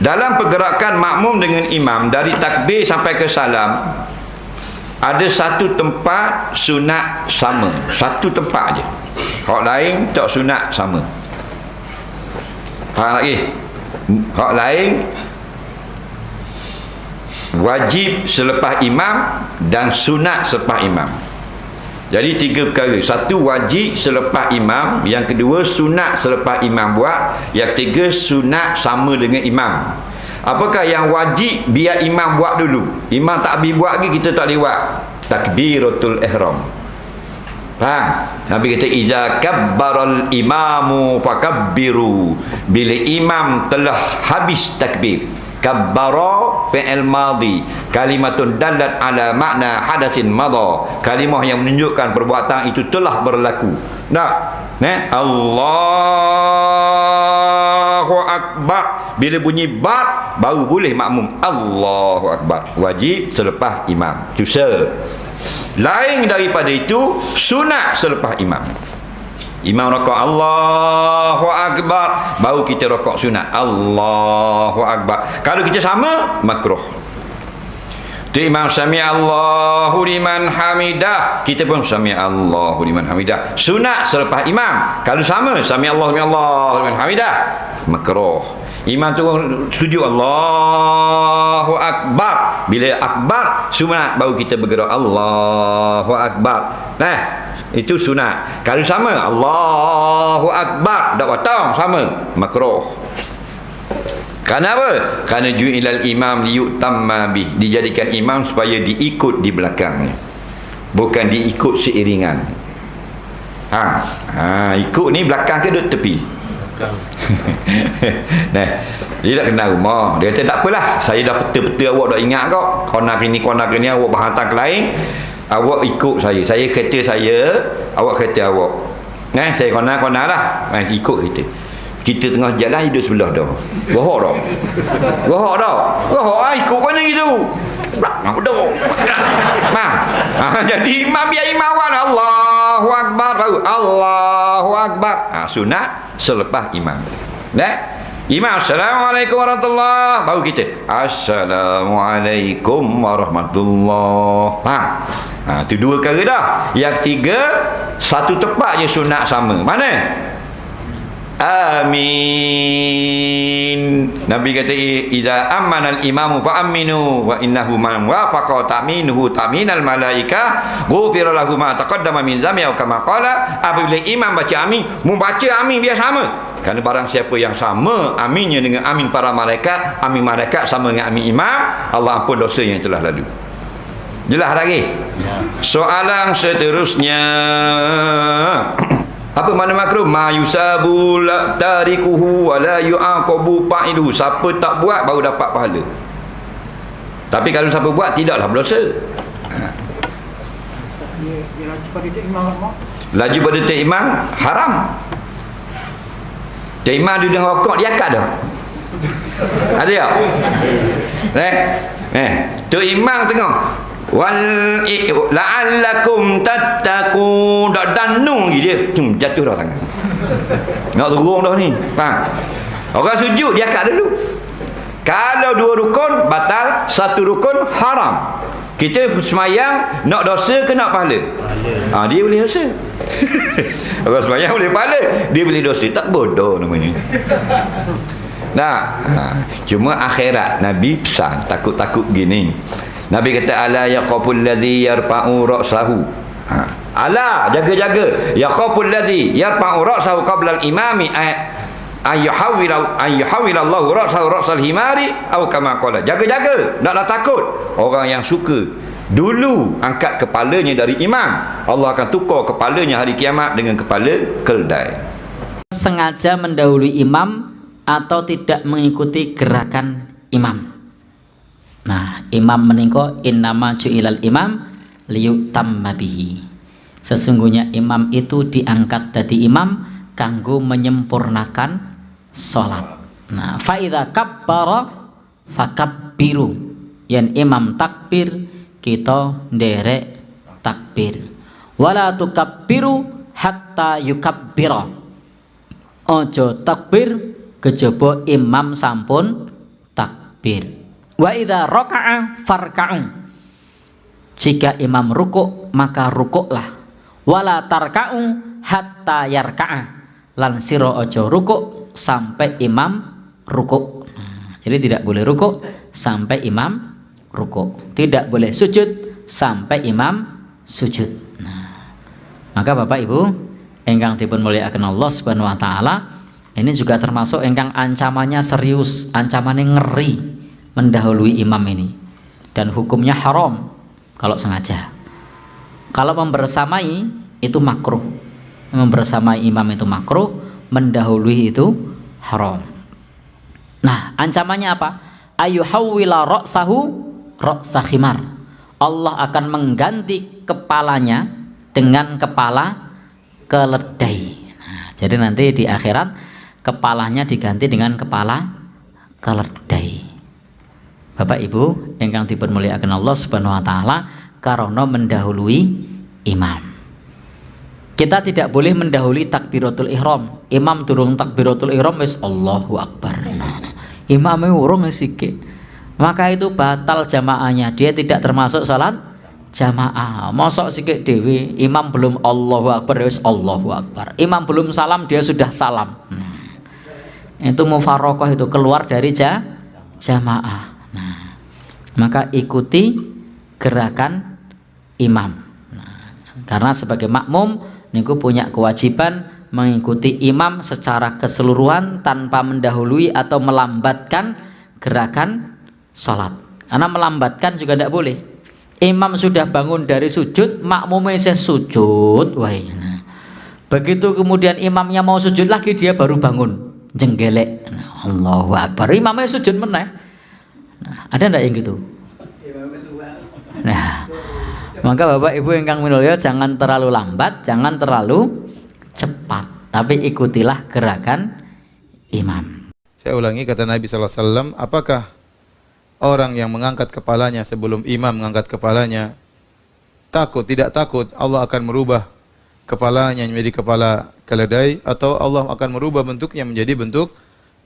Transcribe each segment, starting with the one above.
dalam pergerakan makmum dengan imam dari takbir sampai ke salam, ada satu tempat sunat sama, satu tempat aje. Hak lain tak sunat sama. Faham lagi? Hak lain wajib selepas imam dan sunat selepas imam. Jadi 3 perkara. Satu, wajib selepas imam. Yang kedua, sunat selepas imam buat. Yang ketiga, sunat sama dengan imam. Apakah yang wajib biar imam buat dulu? Imam tak habis buat lagi, kita tak boleh buat. Takbiratul ihram. Faham? Nabi kata iza kabbaral imamu fakabbiru. Bila imam telah habis takbir. Kabbara fi'il madhi, kalimatun dallat ala makna hadatsin madha, kalimah yang menunjukkan perbuatan itu telah berlaku. Allahu akbar, bila bunyi bat baru boleh makmum Allahu akbar, wajib selepas imam. Itu lain daripada itu sunat selepas imam. Imam rakaat Allahu akbar, baru kita rakaat sunat Allahu akbar. Kalau kita sama, makruh. Tu imam sami Allahu liman hamidah, kita pun sami Allahu liman hamidah. Sunat selepas imam. Kalau sama, sami Allahu liman hamidah, makruh. Imam tu setuju Allahu akbar, bila akbar sunat, baru kita bergerak Allahu akbar. Itu sunat. Kalau sama Allahu akbar, dak watang sama, makruh. Kerana apa? Kerana ju'ilal imam liyutamma bih, dijadikan imam supaya diikut di belakangnya, bukan diikut seiringan. Ikut ni belakang ke duduk tepi? Dia tak kenal rumah. Dia kata tak apalah, saya dah peta-peta awak dah ingat kau. Kona ni awak berhantar ke lain, awak ikut saya kereta saya, awak kereta awak. Saya kona lah, ikut kereta. Kita tengah jalan hidup sebelah dah. Gohok dah. Ikut mana gitu. Jadi imam biar imam awal Allahu akbar, baru Allahu akbar. Sunat selepas imam. Imam assalamualaikum warahmatullahi, baru kita assalamualaikum warahmatullahi. Itu 2 perkara dah. Yang 3, satu tempat je sunat sama. Mana? Amin. Nabi kata idza ammanal imamu fa aminu wa innahu man wafaqa ta'minuhu ta'minal malaika ghufira lahu ma taqaddama min zambi atau kama qala. Apabila imam baca amin, membaca amin biar sama. Kerana barang siapa yang sama aminnya dengan amin para malaikat, amin malaikat sama dengan amin imam, Allah ampun dosa yang telah lalu. Jelas lagi? Soalan seterusnya. Apa makna makruh? Ma yusabu la tarikuhu wa la yu'aqabu fa'iluhu. Siapa tak buat baru dapat pahala. Tapi kalau siapa buat tidaklah berdosa. Dia laju pada tek imam apa? Laju pada tek imam haram. Tek imam dia dengan rokok dia akad dah. Ada tak? Tek imam tengok wal la'allakum tattaqun, dak danung lagi dia, jatuh dah tangan. Nak turun dah ni. Faham? Orang sujud dia akad dulu. Kalau 2 rukun batal, 1 rukun haram. Kita semayang nak dosa ke nak pahala? Dia boleh dosa. Orang semayang boleh pahala, dia boleh dosa. Tak bodoh namanya. Cuma akhirat Nabi pesan takut-takut gini. Nabi kata ala yaqaful ladzi yarfa'u ra'sahu. Ala, jaga-jaga. Yaqaful ladzi yarfa'u ra'sahu qabla al-imami ayyuhawwil Allahu ra'sahu ra'sal himari atau kama qala. Jaga-jaga, naklah takut. Orang yang suka dulu angkat kepalanya dari imam, Allah akan tukar kepalanya hari kiamat dengan kepala keldai. Sengaja mendahului imam atau tidak mengikuti gerakan imam. Imam meningko innama ju'ilal imam liyutamma bihi. Sesungguhnya imam itu diangkat dari imam kanggo menyempurnakan salat. Fa idza kabbara fakabbiru. Yen imam takbir, kita nderek takbir. Wala tukabbiru hatta yukabbira. Ojo takbir kejaba imam sampun takbir. takbir. Wa idza raka'a farka'u. Jika imam rukuk maka rukuklah. Wala tarka'u hatta yarka'a. Lan sira aja rukuk sampai imam rukuk. Jadi tidak boleh rukuk sampai imam rukuk. Tidak boleh sujud sampai imam sujud. Maka Bapak Ibu ingkang dipun mulyakaken Allah Subhanahu wa taala, ini juga termasuk ingkang ancamannya serius, ancamannya ngeri mendahului imam ini. Dan hukumnya haram kalau sengaja. Kalau membersamai itu makruh. Membersamai imam itu makruh, mendahului itu haram. Nah, ancamannya apa? Ayuhawwila ra'sahu ra'sa khimar. Allah akan mengganti kepalanya dengan kepala keledai. Nah, jadi nanti di akhirat kepalanya diganti dengan kepala keledai. Bapak Ibu ingkang dipun mulyakaken Allah Subhanahu wa taala, karena mendahului imam. Kita tidak boleh mendahului takbiratul ihram. Imam durung takbiratul ihram wis Allahu akbar. Imame urung sithik. Maka itu batal jamaahnya. Dia tidak termasuk salat jamaah. Mosok sithik dhewe, imam belum Allahu akbar wis Allahu akbar. Imam belum salam dia sudah salam. Itu mufarokoh, itu keluar dari jamaah. Nah, maka ikuti gerakan imam. Karena sebagai makmum niku punya kewajiban mengikuti imam secara keseluruhan tanpa mendahului atau melambatkan gerakan sholat. Karena melambatkan juga tidak boleh. Imam sudah bangun dari sujud, makmumnya saya sujud, nah, begitu kemudian imamnya mau sujud lagi, dia baru bangun, jenggelek, Allahu akbar, imamnya sujud meneh. Nah, ada enggak yang gitu? Nah, maka Bapak Ibu ingkang minulya, jangan terlalu lambat, jangan terlalu cepat, tapi ikutilah gerakan imam. Saya ulangi kata Nabi SAW, apakah orang yang mengangkat kepalanya sebelum imam mengangkat kepalanya tidak takut Allah akan merubah kepalanya menjadi kepala keledai, atau Allah akan merubah bentuknya menjadi bentuk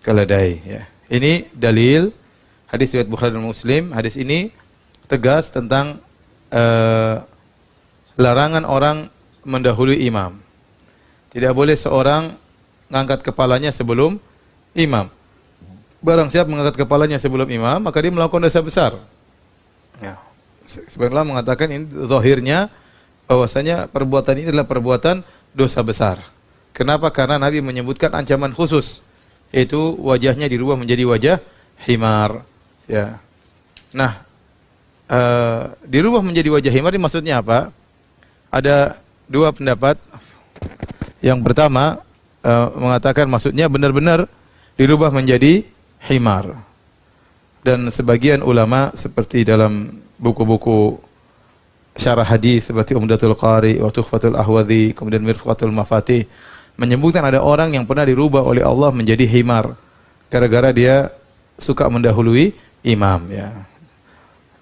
keledai, ya. Ini dalil hadis riwayat Bukhari dan Muslim. Hadis ini tegas tentang larangan orang mendahului imam. Tidak boleh seorang mengangkat kepalanya sebelum imam. Barang siapa mengangkat kepalanya sebelum imam, maka dia melakukan dosa besar. Ya. Sebenarnya mengatakan ini zahirnya bahwasanya perbuatan ini adalah perbuatan dosa besar. Kenapa? Karena Nabi menyebutkan ancaman khusus, yaitu wajahnya dirubah menjadi wajah himar. Ya. Nah, dirubah menjadi wajah himar ini maksudnya apa? Ada dua pendapat. Yang pertama mengatakan maksudnya benar-benar dirubah menjadi himar. Dan sebagian ulama seperti dalam buku-buku syarah hadis seperti Umdatul Qari wa Tuhfatul Ahwadhi, kemudian Mirfatul Mafatih, menyebutkan ada orang yang pernah dirubah oleh Allah menjadi himar gara-gara dia suka mendahului imam, ya.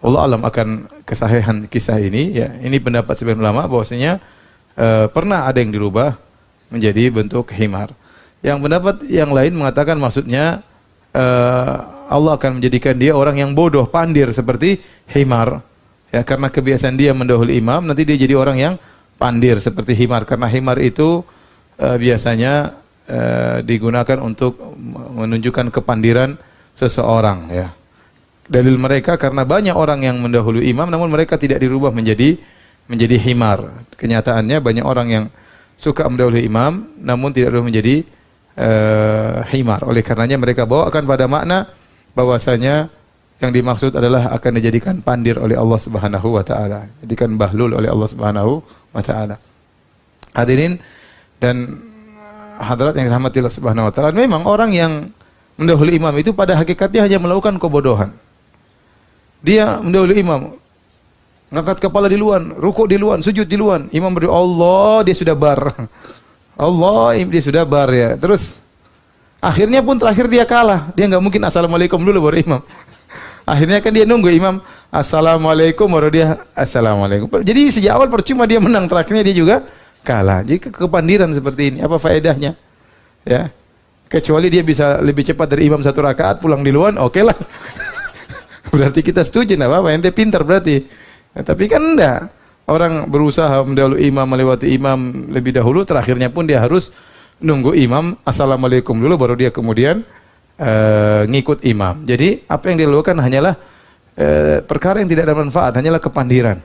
Allah alam akan kesahihan kisah ini, ya. Ini pendapat sebagian ulama bahwasanya pernah ada yang dirubah menjadi bentuk himar. Yang pendapat yang lain mengatakan maksudnya Allah akan menjadikan dia orang yang bodoh, pandir seperti himar. Ya, karena kebiasaan dia mendahului imam, nanti dia jadi orang yang pandir seperti himar. Karena himar itu biasanya digunakan untuk menunjukkan kepandiran seseorang, ya. Dalil mereka karena banyak orang yang mendahului imam namun mereka tidak dirubah menjadi himar. Kenyataannya banyak orang yang suka mendahului imam namun tidak dirubah menjadi himar. Oleh karenanya mereka bawakan pada makna bahwasanya yang dimaksud adalah akan dijadikan pandir oleh Allah Subhanahu wa taala, dijadikan bahlul oleh Allah Subhanahu wa taala. Hadirin dan hadirat yang dirahmati Allah Subhanahu wa taala, memang orang yang mendahului imam itu pada hakikatnya hanya melakukan kebodohan. Dia mendahului imam, ngangkat kepala di luar, rukuk di luar, sujud di luar. Imam berdiri, Allah, dia sudah bar. Allah, dia sudah bar, ya. Terus akhirnya pun terakhir dia kalah. Dia enggak mungkin assalamualaikum dulu baru imam. Akhirnya kan dia nunggu imam assalamualaikum baru dia assalamualaikum. Jadi sejak awal percuma dia menang, terakhirnya dia juga kalah. Jadi kepandiran seperti ini apa faedahnya? Ya. Kecuali dia bisa lebih cepat dari imam satu rakaat pulang di luar, oke lah. Berarti kita setuju, enggak apa-apa, ente pintar berarti. Nah, tapi kan enggak. Orang berusaha mendahului imam, melewati imam lebih dahulu, terakhirnya pun dia harus nunggu imam assalamualaikum dulu baru dia kemudian ngikut imam. Jadi apa yang dia lakukan hanyalah perkara yang tidak ada manfaat, hanyalah kepandiran.